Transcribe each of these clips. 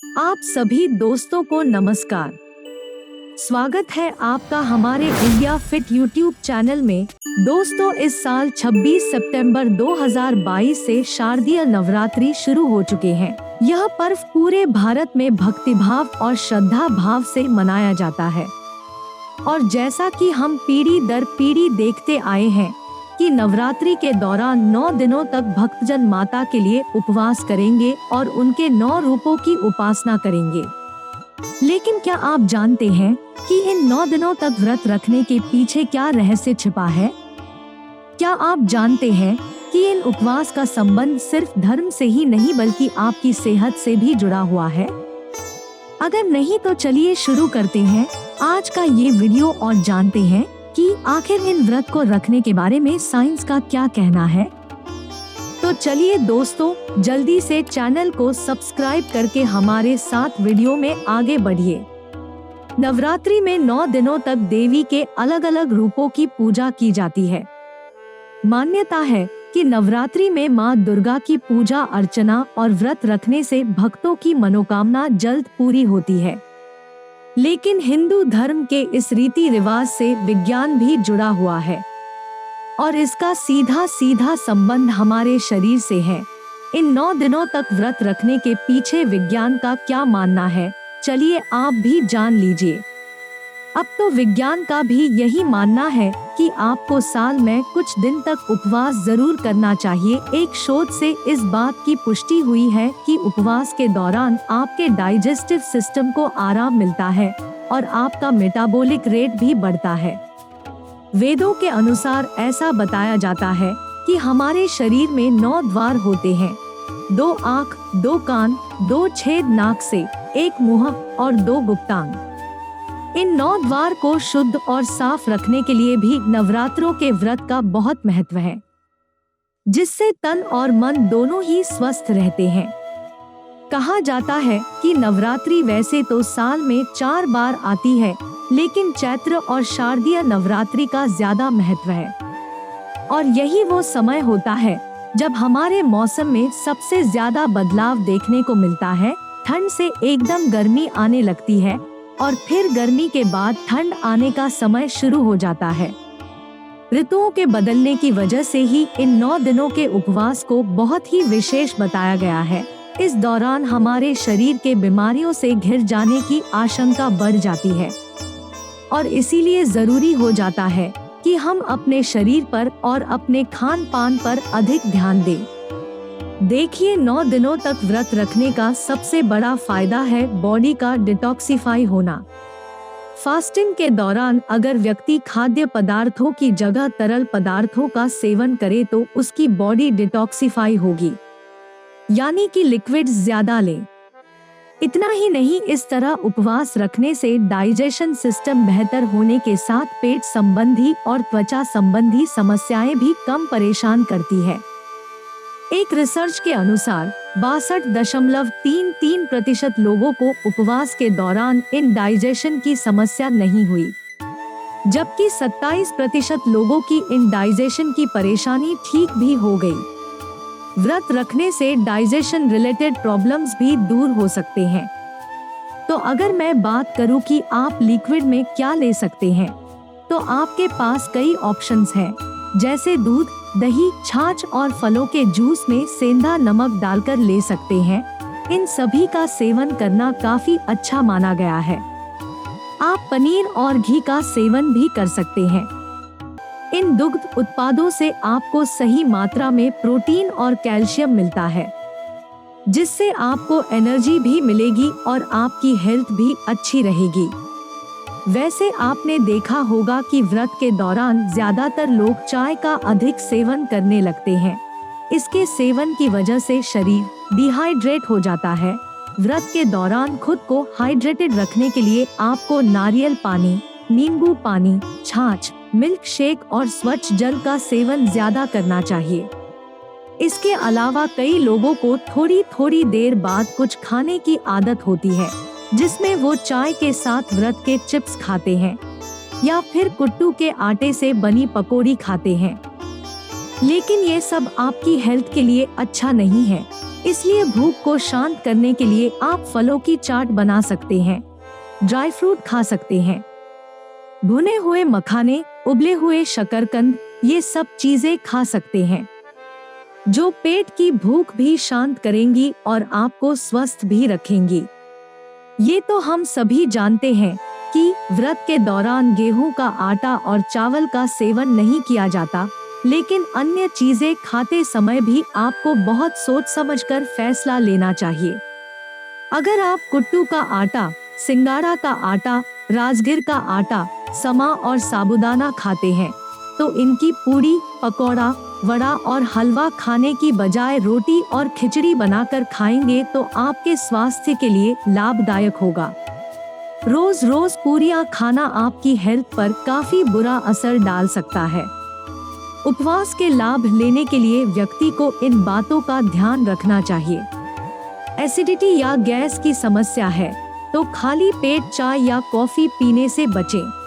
आप सभी दोस्तों को नमस्कार। स्वागत है आपका हमारे इंडिया फिट यूट्यूब चैनल में। दोस्तों, इस साल 26 सितंबर 2022 से शारदीय नवरात्रि शुरू हो चुके हैं। यह पर्व पूरे भारत में भक्तिभाव और श्रद्धा भाव से मनाया जाता है और जैसा कि हम पीढ़ी दर पीढ़ी देखते आए हैं कि नवरात्रि के दौरान 9 दिनों तक भक्तजन माता के लिए उपवास करेंगे और उनके 9 रूपों की उपासना करेंगे। लेकिन क्या आप जानते हैं कि इन 9 दिनों तक व्रत रखने के पीछे क्या रहस्य छिपा है? क्या आप जानते हैं कि इन उपवास का संबंध सिर्फ धर्म से ही नहीं बल्कि आपकी सेहत से भी जुड़ा हुआ है? अगर नहीं तो चलिए शुरू करते हैं आज का ये वीडियो और जानते हैं कि आखिर इन व्रत को रखने के बारे में साइंस का क्या कहना है। तो चलिए दोस्तों, जल्दी से चैनल को सब्सक्राइब करके हमारे साथ वीडियो में आगे बढ़िए। नवरात्रि में 9 दिनों तक देवी के अलग अलग रूपों की पूजा की जाती है। मान्यता है कि नवरात्रि में मां दुर्गा की पूजा अर्चना और व्रत रखने से भक्तों की मनोकामना जल्द पूरी होती है। लेकिन हिंदू धर्म के इस रीति रिवाज से विज्ञान भी जुड़ा हुआ है और इसका सीधा सीधा संबंध हमारे शरीर से है। इन 9 दिनों तक व्रत रखने के पीछे विज्ञान का क्या मानना है, चलिए आप भी जान लीजिए। अब तो विज्ञान का भी यही मानना है कि आपको साल में कुछ दिन तक उपवास जरूर करना चाहिए। एक शोध से इस बात की पुष्टि हुई है कि उपवास के दौरान आपके डाइजेस्टिव सिस्टम को आराम मिलता है और आपका मेटाबॉलिक रेट भी बढ़ता है। वेदों के अनुसार ऐसा बताया जाता है कि हमारे शरीर में 9 द्वार होते हैं, 2 आँख, 2 कान, 2 छेद नाक से, 1 मुंह और 2 गुप्तांग। इन 9 द्वार को शुद्ध और साफ रखने के लिए भी नवरात्रों के व्रत का बहुत महत्व है, जिससे तन और मन दोनों ही स्वस्थ रहते हैं। कहा जाता है कि नवरात्रि वैसे तो साल में 4 बार आती है, लेकिन चैत्र और शारदीय नवरात्रि का ज्यादा महत्व है और यही वो समय होता है जब हमारे मौसम में सबसे ज्यादा बदलाव देखने को मिलता है। ठंड से एकदम गर्मी आने लगती है और फिर गर्मी के बाद ठंड आने का समय शुरू हो जाता है। ऋतुओं के बदलने की वजह से ही इन 9 दिनों के उपवास को बहुत ही विशेष बताया गया है। इस दौरान हमारे शरीर के बीमारियों से घिर जाने की आशंका बढ़ जाती है और इसीलिए जरूरी हो जाता है कि हम अपने शरीर पर और अपने खान पान पर अधिक ध्यान दें। देखिए, 9 दिनों तक व्रत रखने का सबसे बड़ा फायदा है बॉडी का डिटॉक्सिफाई होना। फास्टिंग के दौरान अगर व्यक्ति खाद्य पदार्थों की जगह तरल पदार्थों का सेवन करे तो उसकी बॉडी डिटॉक्सिफाई होगी, यानी कि लिक्विड्स ज्यादा ले। इतना ही नहीं, इस तरह उपवास रखने से डाइजेशन सिस्टम बेहतर होने के साथ पेट संबंधी और त्वचा संबंधी समस्याएं भी कम परेशान करती है। एक रिसर्च के अनुसार 62.33% लोगों को उपवास के दौरान इंडाइजेशन की समस्या नहीं हुई, जबकि 27% लोगों की इंडाइजेशन की परेशानी ठीक भी हो गई। व्रत रखने से डाइजेशन रिलेटेड प्रॉब्लम्स भी दूर हो सकते हैं। तो अगर मैं बात करूं कि आप लिक्विड में क्या ले सकते हैं, तो आपके पास कई ऑप्शंस हैं, जैसे दूध, दही, छाछ और फलों के जूस में सेंधा नमक डालकर ले सकते हैं। इन सभी का सेवन करना काफी अच्छा माना गया है। आप पनीर और घी का सेवन भी कर सकते हैं। इन दुग्ध उत्पादों से आपको सही मात्रा में प्रोटीन और कैल्शियम मिलता है, जिससे आपको एनर्जी भी मिलेगी और आपकी हेल्थ भी अच्छी रहेगी। वैसे आपने देखा होगा कि व्रत के दौरान ज्यादातर लोग चाय का अधिक सेवन करने लगते हैं। इसके सेवन की वजह से शरीर डिहाइड्रेट हो जाता है। व्रत के दौरान खुद को हाइड्रेटेड रखने के लिए आपको नारियल पानी, नींबू पानी, छाछ, मिल्क शेक और स्वच्छ जल का सेवन ज्यादा करना चाहिए। इसके अलावा कई लोगों को थोड़ी थोड़ी देर बाद कुछ खाने की आदत होती है, जिसमें वो चाय के साथ व्रत के चिप्स खाते हैं या फिर कुट्टू के आटे से बनी पकौड़ी खाते हैं। लेकिन ये सब आपकी हेल्थ के लिए अच्छा नहीं है। इसलिए भूख को शांत करने के लिए आप फलों की चाट बना सकते हैं, ड्राई फ्रूट खा सकते हैं, भुने हुए मखाने, उबले हुए शकरकंद, ये सब चीजें खा सकते हैं जो पेट की भूख भी शांत करेंगी और आपको स्वस्थ भी रखेंगी। ये तो हम सभी जानते हैं कि व्रत के दौरान गेहूं का आटा और चावल का सेवन नहीं किया जाता, लेकिन अन्य चीजें खाते समय भी आपको बहुत सोच समझकर फैसला लेना चाहिए। अगर आप कुट्टू का आटा, सिंगाड़ा का आटा, राजगिर का आटा, समा और साबूदाना खाते हैं तो इनकी पूड़ी, पकौड़ा, वड़ा और हलवा खाने की बजाय रोटी और खिचड़ी बनाकर खाएंगे तो आपके स्वास्थ्य के लिए लाभदायक होगा। रोज रोज पूरियां खाना आपकी हेल्थ पर काफी बुरा असर डाल सकता है। उपवास के लाभ लेने के लिए व्यक्ति को इन बातों का ध्यान रखना चाहिए। एसिडिटी या गैस की समस्या है तो खाली पेट चाय या कॉफी पीने से बचें।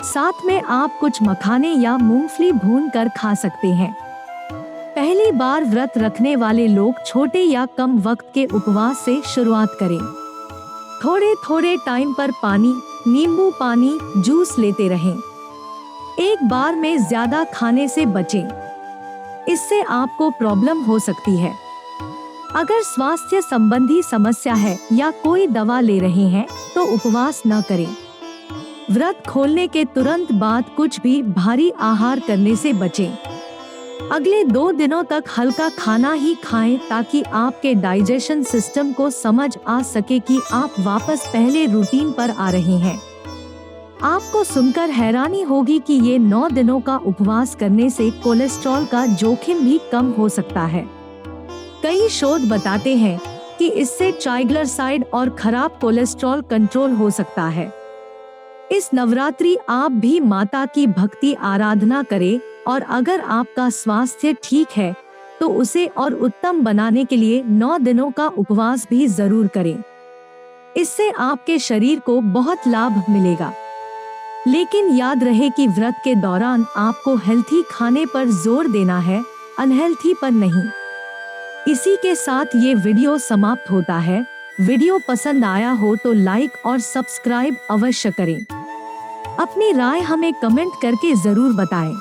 साथ में आप कुछ मखाने या मूंगफली भून कर खा सकते हैं। पहली बार व्रत रखने वाले लोग छोटे या कम वक्त के उपवास से शुरुआत करें। थोड़े थोड़े टाइम पर पानी, नींबू पानी, जूस लेते रहें। एक बार में ज्यादा खाने से बचें, इससे आपको प्रॉब्लम हो सकती है। अगर स्वास्थ्य संबंधी समस्या है या कोई दवा ले रहे हैं तो उपवास न करें। व्रत खोलने के तुरंत बाद कुछ भी भारी आहार करने से बचें। अगले 2 दिनों तक हल्का खाना ही खाएं ताकि आपके डाइजेशन सिस्टम को समझ आ सके कि आप वापस पहले रूटीन पर आ रहे हैं। आपको सुनकर हैरानी होगी कि ये 9 दिनों का उपवास करने से कोलेस्ट्रॉल का जोखिम भी कम हो सकता है। कई शोध बताते हैं कि इससे ट्राइग्लिसराइड और खराब कोलेस्ट्रॉल कंट्रोल हो सकता है। इस नवरात्रि आप भी माता की भक्ति आराधना करें और अगर आपका स्वास्थ्य ठीक है तो उसे और उत्तम बनाने के लिए 9 दिनों का उपवास भी जरूर करें। इससे आपके शरीर को बहुत लाभ मिलेगा। लेकिन याद रहे कि व्रत के दौरान आपको हेल्थी खाने पर जोर देना है, अनहेल्थी पर नहीं। इसी के साथ ये वीडियो समाप्त होता है। वीडियो पसंद आया हो तो लाइक और सब्सक्राइब अवश्य करें। अपनी राय हमें कमेंट करके जरूर बताएं।